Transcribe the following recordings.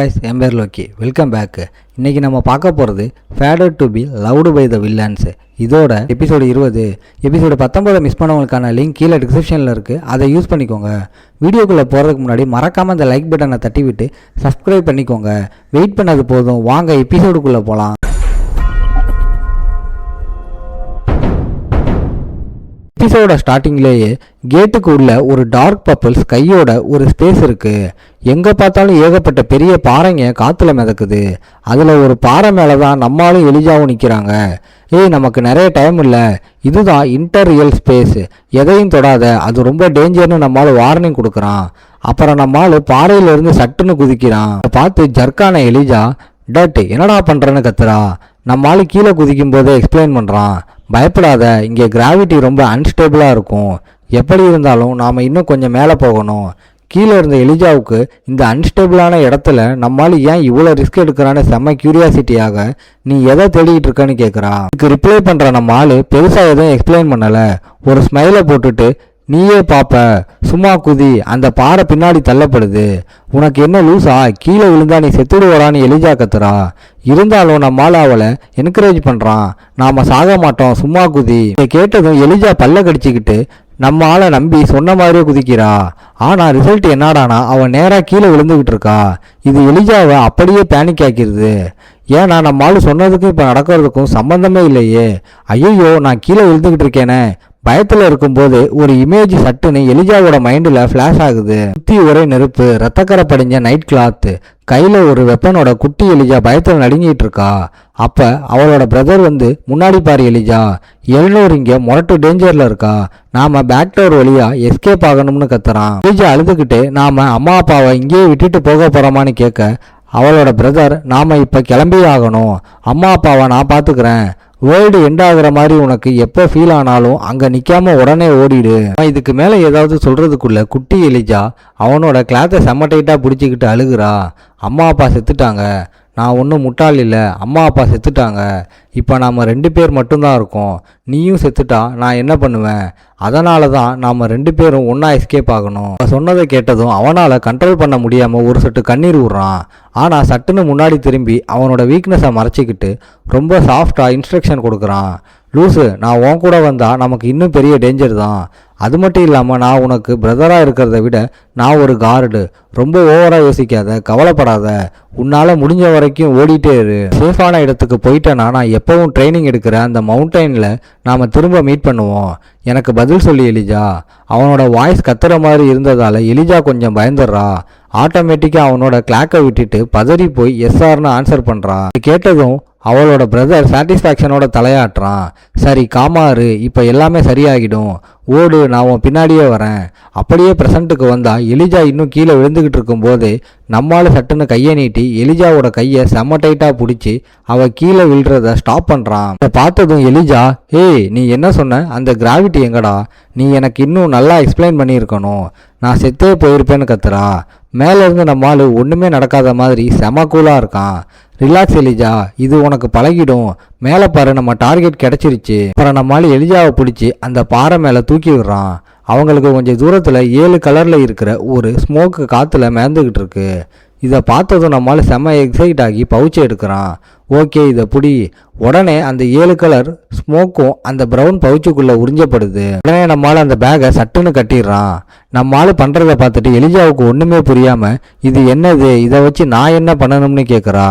guys, என் பேர் Loki. Welcome back. இன்றைக்கி நம்ம பார்க்க போகிறது fated to be loved by the villains. இதோட எபிசோடு 20. எபிசோடு 19 மிஸ் பண்ணவங்களுக்கான லிங்க் கீழே டிஸ்கிரிப்ஷனில் இருக்குது, அதை யூஸ் பண்ணிக்கோங்க. வீடியோக்குள்ளே போகிறதுக்கு முன்னாடி மறக்காமல் அந்த லைக் பட்டனை தட்டி விட்டு சப்ஸ்கிரைப் பண்ணிக்கோங்க. வெயிட் பண்ணது போதும், வாங்க எபிசோடுக்குள்ளே போகலாம். எபிசோட ஸ்டார்டிங்லேயே கேட்டுக்கு உள்ள ஒரு டார்க் பப்பிள்ஸ் கையோட ஒரு ஸ்பேஸ் இருக்கு. எங்க பார்த்தாலும் ஏகப்பட்ட பெரிய பாறைங்க காத்துல மிதக்குது. அதுல ஒரு பாறை மேலதான் நம்மளும் எலிஜாவும் நிக்கிறாங்க. நமக்கு நிறைய டைம் இல்லை, இதுதான் இன்டர்ரியல் ஸ்பேஸ், எதையும் தொடாத, அது ரொம்ப டேஞ்சர்னு நம்மளால வார்னிங் கொடுக்குறான். அப்புறம் நம்மளால பாறையிலிருந்து சட்டுன்னு குதிக்கிறான். பார்த்து ஜர்க்கான எலிஜா டட் என்னடா பண்றேன்னு கத்துறா. நம்மளால கீழே குதிக்கும் போதே எக்ஸ்பிளைன் பண்றான், பயப்படாத, இங்கே கிராவிட்டி ரொம்ப அன்ஸ்டேபிளாக இருக்கும், எப்படி இருந்தாலும் நாம் இன்னும் கொஞ்சம் மேலே போகணும். கீழே இருந்த எலிஜாவுக்கு இந்த அன்ஸ்டேபிளான இடத்துல நம்மளால ஏன் இவ்வளோ ரிஸ்க் எடுக்கிறான்னு செம்ம கியூரியாசிட்டியாக நீ எதை தேடிக்கிட்டு இருக்கன்னு கேட்குறா. இதுக்கு ரிப்ளை பண்ணுற நம்ம ஆள் பெருசாக எதுவும் எக்ஸ்பிளைன் பண்ணலை. ஒரு ஸ்மைலை போட்டுட்டு நீயே பாப்ப, சும்மா குதி, அந்த பாறை பின்னாடி தள்ளப்படுது, உனக்கு என்ன லூசா, கீழே விழுந்தா நீ செத்துடுவரான்னு எலிஜா கத்துறா. இருந்தாலும் நம்மால அவளை என்கரேஜ் பண்றான், நாம சாக மாட்டோம், சும்மா குதி. கேட்டதும் எலிஜா பல்ல கடிச்சுக்கிட்டு நம்ம ஆளை நம்பி சொன்ன மாதிரியே குதிக்கிறா. ஆனா ரிசல்ட் என்னடானா அவன் நேரா கீழே விழுந்துகிட்டு இருக்கா. இது எலிஜாவை அப்படியே பேனிக் ஆக்கிடுது. ஏன்னா நம்ம ஆளு சொன்னதுக்கும் இப்ப நடக்கிறதுக்கும் சம்பந்தமே இல்லையே. ஐயோ, நான் கீழே விழுந்துகிட்டு இருக்கேனே. பயத்தில் இருக்கும்போது ஒரு இமேஜ் சட்டுன்னு எலிஜாவோட மைண்டில் ஃப்ளாஷ் ஆகுது. சுத்தி ஒரே நெருப்பு, ரத்தக்கரை படிஞ்ச நைட் கிளாத், கையில் ஒரு வெப்பனோட குட்டி எலிஜா பயத்தில் நடுங்கிட்டு இருக்கா. அப்போ அவளோட பிரதர் வந்து முன்னாடி பாரு எலிஜா, 700 இங்கே மொரட்டு டேஞ்சரில் இருக்கா, நாம பேக் டோர் வழியா எஸ்கேப் ஆகணும்னு கத்துறான். எலிஜா அழுதுகிட்டு நாம அம்மா அப்பாவை இங்கேயே விட்டுட்டு போக போகிறோமான்னு கேட்க அவளோட பிரதர் நாம இப்போ கிளம்பியே ஆகணும், அம்மா அப்பாவை நான் பார்த்துக்கிறேன், வேர்ல்டு எண்ட் ஆகுற மாதிரி உனக்கு எப்போ ஃபீல் ஆனாலும் அங்கே நிற்காம உடனே ஓடிடு. இதுக்கு மேலே ஏதாவது சொல்கிறதுக்குள்ள குட்டி எலிஜா அவனோட கிளாத்தை செம்ம டைட்டாக பிடிச்சிக்கிட்டு அழுகுறா. அம்மா அப்பா செத்துட்டாங்க, நான் ஒன்றும் முட்டாள் இல்லை, அம்மா அப்பா செத்துட்டாங்க, இப்போ நாம் 2 பேர் மட்டும்தான் இருக்கோம், நீயும் செத்துட்டா நான் என்ன பண்ணுவேன், அதனால தான் நாம் 2 பேரும் ஒன்றா எஸ்கேப் ஆகணும். சொன்னதை கேட்டதும் அவனால் கண்ட்ரோல் பண்ண முடியாமல் ஒரு சொட்டு கண்ணீர் விடுறான். ஆனால் சட்டுன்னு முன்னாடி திரும்பி அவனோட வீக்னஸை மறைச்சிக்கிட்டு ரொம்ப சாஃப்டாக இன்ஸ்ட்ரக்ஷன் கொடுக்குறான். லூஸு, நான் உன் கூட வந்தால் நமக்கு இன்னும் பெரிய டேஞ்சர் தான். அது மட்டும் இல்லாமல் நான் உனக்கு பிரதராக இருக்கிறத விட நான் ஒரு கார்டு, ரொம்ப ஓவராக யோசிக்காத, கவலைப்படாத, உன்னால் முடிஞ்ச வரைக்கும் ஓடிட்டே இரு. சேஃபான இடத்துக்கு போயிட்டேன்னா நான் எப்பவும் ட்ரைனிங் எடுக்கிற அந்த மவுண்டனில் நாம் திரும்ப மீட் பண்ணுவோம், எனக்கு பதில் சொல்லி எலிஜா. அவனோட வாய்ஸ் கத்துற மாதிரி இருந்ததால் எலிஜா கொஞ்சம் பயந்துடுறா. ஆட்டோமேட்டிக்காக அவனோட கிளாக்கை விட்டுட்டு பதறி போய் எஸ்ஆர்னு ஆன்சர் பண்ணுறான். கேட்டதும் அவளோட பிரதர் சாட்டிஸ்ஃபேக்ஷனோட தலையாட்டுறான். சரி காமாரு, இப்போ எல்லாமே சரியாகிடும், ஓடு, நான் உன் பின்னாடியே வரேன். அப்படியே ப்ரெசண்ட்டுக்கு வந்தா எலிஜா இன்னும் கீழே விழுந்துகிட்டு இருக்கும் போதே நம்மால சட்டுன்னு கையை நீட்டி எலிஜாவோட கையை செம்ம டைட்டாக பிடிச்சி அவ கீழே விழுறத ஸ்டாப் பண்ணுறான். அதை பார்த்ததும் எலிஜா, நீ என்ன சொன்ன, அந்த கிராவிட்டி எங்கடா, நீ எனக்கு இன்னும் நல்லா எக்ஸ்பிளைன் பண்ணியிருக்கணும், நான் செத்தே போயிருப்பேன்னு கத்துறா. மேலேருந்து நம்மால் ஒன்றுமே நடக்காத மாதிரி செம கூலாக இருக்கான். ரிலாக்ஸ் எலிஜா, இது உனக்கு பழகிடும், மேலே பாரு, நம்ம டார்கெட் கிடச்சிருச்சு. அப்புறம் நம்மால் எலிஜாவை பிடிச்சி அந்த பாறை மேலே தூக்கி விடுறான். அவங்களுக்கு கொஞ்சம் தூரத்தில் 7 கலரில் இருக்கிற ஒரு ஸ்மோக்கு காற்றுல மிதந்துக்கிட்டு இருக்கு. இதை பார்த்ததும் நம்மால் செம்ம எக்ஸைட் ஆகி பவுச்சு எடுக்கிறான். ஓகே, இதை பிடி. உடனே அந்த 7 கலர் ஸ்மோக்கும் அந்த ப்ரௌன் பவுச்சுக்குள்ளே உறிஞ்சப்படுது. உடனே நம்மளால் அந்த பேக்கை சட்டுன்னு கட்டிடுறான். நம்மளால் பண்ணுறதை பார்த்துட்டு எலிஜாவுக்கு ஒன்றுமே புரியாமல் இது என்னது, இதை வச்சு நான் என்ன பண்ணணும்னு கேட்குறா.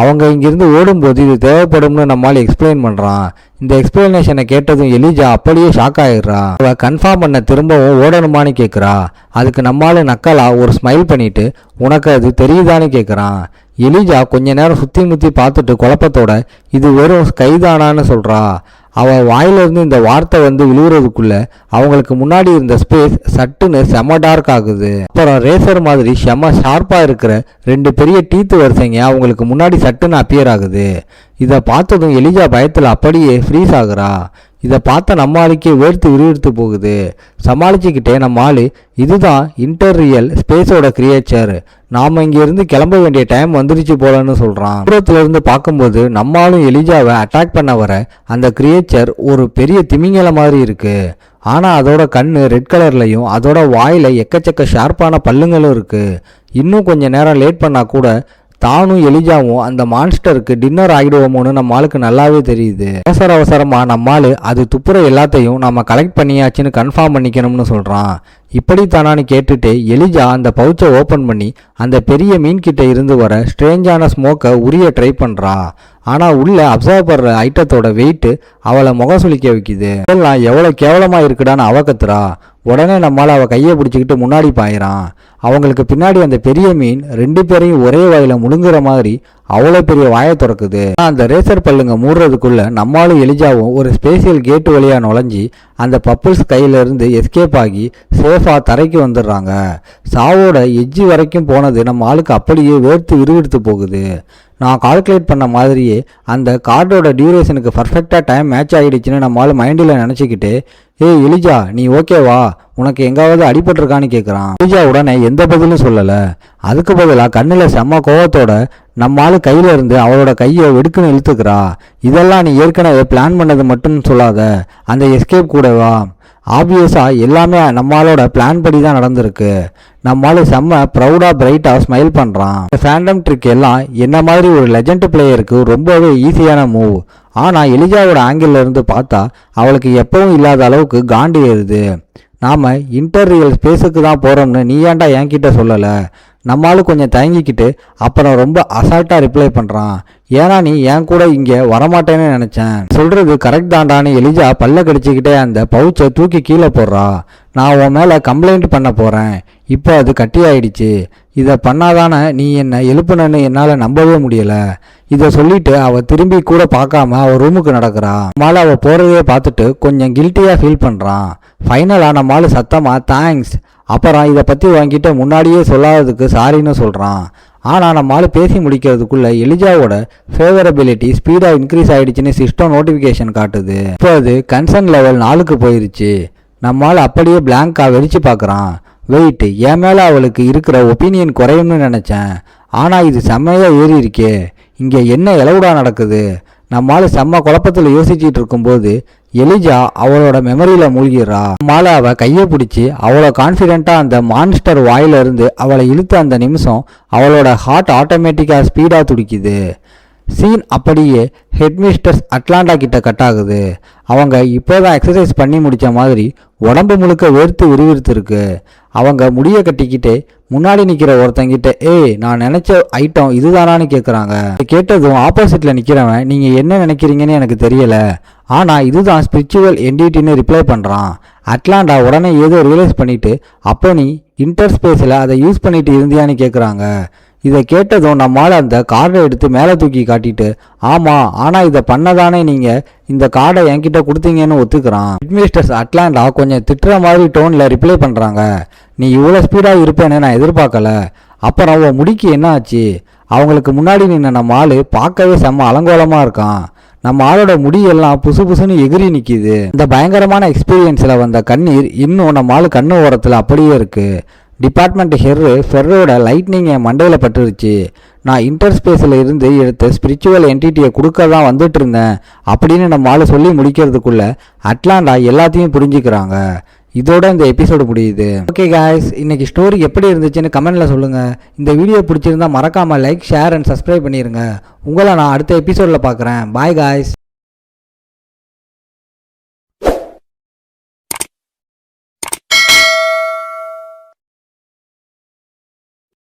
அவங்க இங்கிருந்து ஓடும்போது இது தேவைப்படும்னு நம்மளால் எக்ஸ்பிளைன் பண்ணுறான். இந்த எக்ஸ்பிளனேஷனை கேட்டதும் எலிஜா அப்படியே ஷாக் ஆகிடுறா. அவள் கன்ஃபார்ம் பண்ண திரும்பவும் ஓடணுமான்னு கேட்குறா. அதுக்கு நம்மளால் நக்கலா ஒரு ஸ்மைல் பண்ணிட்டு உனக்கு அது தெரியுதான்னு கேட்குறான். எலிஜா கொஞ்ச நேரம் சுற்றி முற்றி பார்த்துட்டு குழப்பத்தோட இது வெறும் ஸ்கைதானான்னு சொல்கிறா. அவள் வாயிலிருந்து இந்த வார்த்தை வந்து விழுவுறதுக்குள்ள அவங்களுக்கு முன்னாடி இருந்த ஸ்பேஸ் சட்டுன்னு செம டார்க் ஆகுது. அப்புறம் ரேசர் மாதிரி செம ஷார்ப்பாக இருக்கிற 2 பெரிய டீத்து வரிசைங்க அவங்களுக்கு முன்னாடி சட்டுன்னு அப்பியர் ஆகுது. இதை பார்த்ததும் எலிஜா பயத்தில் அப்படியே ஃப்ரீஸ் ஆகுறா. இதை பார்த்த நம்ம ஆளுக்கே வேர்த்து விறுவிறுத்து போகுது. சமாளிச்சுக்கிட்டே நம்ம ஆளு இதுதான் இன்டர்ரியல் ஸ்பேஸோட கிரியேச்சர், நாம் இங்கேருந்து கிளம்ப வேண்டிய டைம் வந்துருச்சு போலன்னு சொல்கிறான். தூரத்துலேருந்து பார்க்கும்போது நம்மளும் எலிஜாவை அட்டாக் பண்ண வர அந்த கிரியேச்சர் ஒரு பெரிய திமிங்கல மாதிரி இருக்கு. ஆனால் அதோட கண்ணு ரெட் கலர்லையும் அதோட வாயில் எக்கச்சக்க ஷார்ப்பான பல்லுங்களும் இருக்குது. இன்னும் கொஞ்சம் நேரம் லேட் பண்ணால் கூட தானும் எலிஜாவும் அந்த மான்ஸ்டருக்கு டின்னர் ஆகிடுவோமோன்னு நம்ம ஆளுக்கு நல்லாவே தெரியுது. அவசர அவசரமா நம்ம ஆளு அது துப்புற எல்லாத்தையும் நம்ம கலெக்ட் பண்ணியாச்சுன்னு கன்ஃபார்ம் பண்ணிக்கணும்னு சொல்றான். இப்படித்தானான்னு கேட்டுட்டு எலிஜா அந்த பவுச்சை ஓப்பன் பண்ணி அந்த பெரிய மீன் கிட்ட இருந்து வர ஸ்ட்ரேஞ்சான ஸ்மோக்கை உரிய ட்ரை பண்றா. ஆனா உள்ள அப்சர்வ் பண்ற ஐட்டத்தோட வெயிட் அவளை முகம் சுளிக்க வைக்குது. இதெல்லாம் எவ்வளவு கேவலமா இருக்குடான்னு அவ கத்துறா. உடனே நம்மளால அவ கையை பிடிச்சிக்கிட்டு முன்னாடி பாயிறான். அவங்களுக்கு பின்னாடி அந்த பெரிய மீன் 2 பேரையும் ஒரே வாயில முழுங்குற மாதிரி அவ்வளோ பெரிய வாயை திறக்குது. அந்த ரேசர் பல்லுங்க மூடுறதுக்குள்ள நம்மளும் எலிஜாவும் ஒரு ஸ்பேஷியல் கேட்டு வழியா நுழைஞ்சி அந்த பப்பிள்ஸ் கையில இருந்து எஸ்கேப் ஆகி சேஃபா தரைக்கு வந்துடுறாங்க. சாவோட எஜ்ஜி வரைக்கும் போனது நம்ம ஆளுக்கு அப்படியே வேர்த்து விறுவிறுத்து போகுது. நான் கால்குலேட் பண்ண மாதிரியே அந்த கார்டோட டியூரேஷனுக்கு பர்ஃபெக்டாக டைம் மேட்ச் ஆகிடுச்சுன்னு நம்மளால மைண்டில் நினச்சிக்கிட்டு, ஏய் எலிஜா நீ ஓகேவா, உனக்கு எங்காவது அடிபட்டிருக்கான்னு கேட்குறான். எலிஜா உடனே எந்த பதிலும் சொல்லலை. அதுக்கு பதிலாக கண்ணில் செம்ம கோவத்தோட நம்மளால கையில இருந்து அவளோட கையை வெடுக்குன்னு இழுத்துக்கிறா. இதெல்லாம் நீ ஏற்கனவே பிளான் பண்ணது மட்டும் சொல்லாத, அந்த எஸ்கேப் கூடவா? ஆப்வியஸா எல்லாமே நம்மளோட பிளான் படி தான் நடந்திருக்கு. நம்மளால செம்ம ப்ரௌடா பிரைட்டா ஸ்மைல் பண்றான். ஃபேண்டம் ட்ரிக் எல்லாம் என்ன மாதிரி ஒரு லெஜண்ட் பிளேயருக்கு ரொம்பவே ஈஸியான மூவ். ஆனா எலிஜாவோட ஆங்கிள் இருந்து பார்த்தா அவளுக்கு எப்பவும் இல்லாத அளவுக்கு காண்டி ஏறுது. நாம இன்டர்ரியல் ஸ்பேஸுக்கு தான் போறோம்னு நீ ஏன்டா என்கிட்ட சொல்லல? நம்மளும் கொஞ்சம் தயங்கிக்கிட்டு அப்புறம் ரொம்ப அசால்ட்டா ரிப்ளை பண்றான். ஏன்னா நீ என் கூட இங்க வரமாட்டேன்னு நினைச்சேன். சொல்றது கரெக்ட் தாண்டான்னு எலிஜா பல்ல கடிச்சுக்கிட்டே அந்த பவுச்சை தூக்கி கீழே போடுறா. நான் உன் மேல கம்ப்ளைண்ட் பண்ண போறேன். இப்போ அது கட்டி ஆயிடுச்சு. இதை பண்ணாதானே நீ என்னை எழுப்புனன்னு என்னால் நம்பவே முடியல. இதை சொல்லிட்டு அவ திரும்பி கூட பார்க்காம அவ ரூமுக்கு நடக்கிறா. நம்மளால அவ போறதையே பார்த்துட்டு கொஞ்சம் கில்ட்டியா ஃபீல் பண்றான். ஃபைனலா நம்மளால சத்தமா தேங்க்ஸ், அப்புறம் இதை பற்றி வாங்கிட்டு முன்னாடியே சொல்லாததுக்கு சாரின்னு சொல்கிறான். ஆனால் நம்மளால பேசி முடிக்கிறதுக்குள்ள எலிஜாவோட ஃபேவரபிலிட்டி ஸ்பீடாக இன்க்ரீஸ் ஆகிடுச்சின்னு சிஸ்டம் நோட்டிஃபிகேஷன் காட்டுது. இப்போ அது கன்சர்ன் லெவல் 4க்கு போயிருச்சு. நம்மளால அப்படியே பிளாங்காக வெடிச்சு பார்க்குறான். வெயிட், என் மேலே அவளுக்கு இருக்கிற ஒப்பீனியன் குறையும்னு நினச்சேன். ஆனால் இது செம்மையாக ஏறி இருக்கே. இங்கே என்ன எலவுடா நடக்குது? நம்மளால செம்ம குழப்பத்தில் யோசிச்சுட்டு இருக்கும்போது எலிஜா அவளோட மெமரியில மூழ்கிறா. நம்மளால அவ கையை பிடிச்சி அவ்வளோ கான்ஃபிடென்ட்டா அந்த மான்ஸ்டர் வாயில இருந்து அவளை இழுத்த அந்த நிமிஷம் அவளோட ஹார்ட் ஆட்டோமேட்டிக்கா ஸ்பீடா துடிக்குது. சீன் அப்படியே ஹெட்மிஸ்டர்ஸ் அட்லாண்டா கிட்ட கட் ஆகுது. அவங்க இப்போதான் எக்ஸசைஸ் பண்ணி முடிச்ச மாதிரி உடம்பு முழுக்க வேர்த்து விறுவிறுத்து இருக்கு. அவங்க முடிய கட்டிக்கிட்டே முன்னாடி நிற்கிற ஒருத்தங்கிட்ட, ஏய் நான் நினைச்ச ஐட்டம் இதுதானான்னு கேட்குறாங்க. கேட்டதும் ஆப்போசிட்ல நிற்கிறவன், நீங்க என்ன நினைக்கிறீங்கன்னு எனக்கு தெரியல, ஆனா இதுதான் ஸ்பிரிச்சுவல் என்டிட்டின்னு ரிப்ளை பண்றான். அட்லாண்டா உடனே ஏதோ ரியலைஸ் பண்ணிட்டு, அப்போ நீ இன்டர்ஸ்பேஸில் அதை யூஸ் பண்ணிட்டு இருந்தியான்னு கேட்குறாங்க. இதை கேட்டதும் நம்மளால் அந்த கார்டை எடுத்து மேலே தூக்கி காட்டிட்டு, ஆமாம் ஆனால் இதை பண்ணதானே நீங்கள் இந்த கார்டை என்கிட்ட கொடுத்தீங்கன்னு ஒத்துக்கிறான். ஹெட்மிஸ்டர்ஸ் அட்லாண்டா கொஞ்சம் திட்டுற மாதிரி டோனில் ரிப்ளை பண்ணுறாங்க. நீ இவ்வளோ ஸ்பீடாக இருப்பேன்னு நான் எதிர்பார்க்கல. அப்புறம் அவன் முடிக்கு என்ன ஆச்சு? அவங்களுக்கு முன்னாடி நின்ன நம்ம ஆள் பார்க்கவே செம்ம அலங்கோலமாக இருக்கான். நம்ம ஆளோட முடியெல்லாம் புசு புசுன்னு எகிரி நிற்கிது. இந்த பயங்கரமான எக்ஸ்பீரியன்ஸில் வந்த கண்ணீர் இன்னும் நம்ம ஆள் கண்ணு ஓரத்தில் அப்படியே இருக்குது. டிபார்ட்மெண்ட் ஃபெர்ரோட லைட்னிங் என் மண்டையில் பட்டுருச்சு. நான் இன்டர்ஸ்பேஸில் இருந்து எடுத்த ஸ்பிரிச்சுவல் என்டிட்டியை கொடுக்க தான் வந்துட்டு இருந்தேன் அப்படின்னு நம்ம ஆள் சொல்லி முடிக்கிறதுக்குள்ள அட்லாண்டா எல்லாத்தையும் புரிஞ்சுக்கிறாங்க. இதோட இந்த எபிசோடு முடியுது. ஓகே காய்ஸ், இன்னைக்கு ஸ்டோரி எப்படி இருந்துச்சுன்னு கமெண்ட்ல சொல்லுங்க. இந்த வீடியோ பிடிச்சிருந்தா மறக்காம லைக், ஷேர் அண்ட் சப்ஸ்கிரைப் பண்ணிருங்க. உங்களை நான் அடுத்த எபிசோட்ல பார்க்குறேன். Bye guys.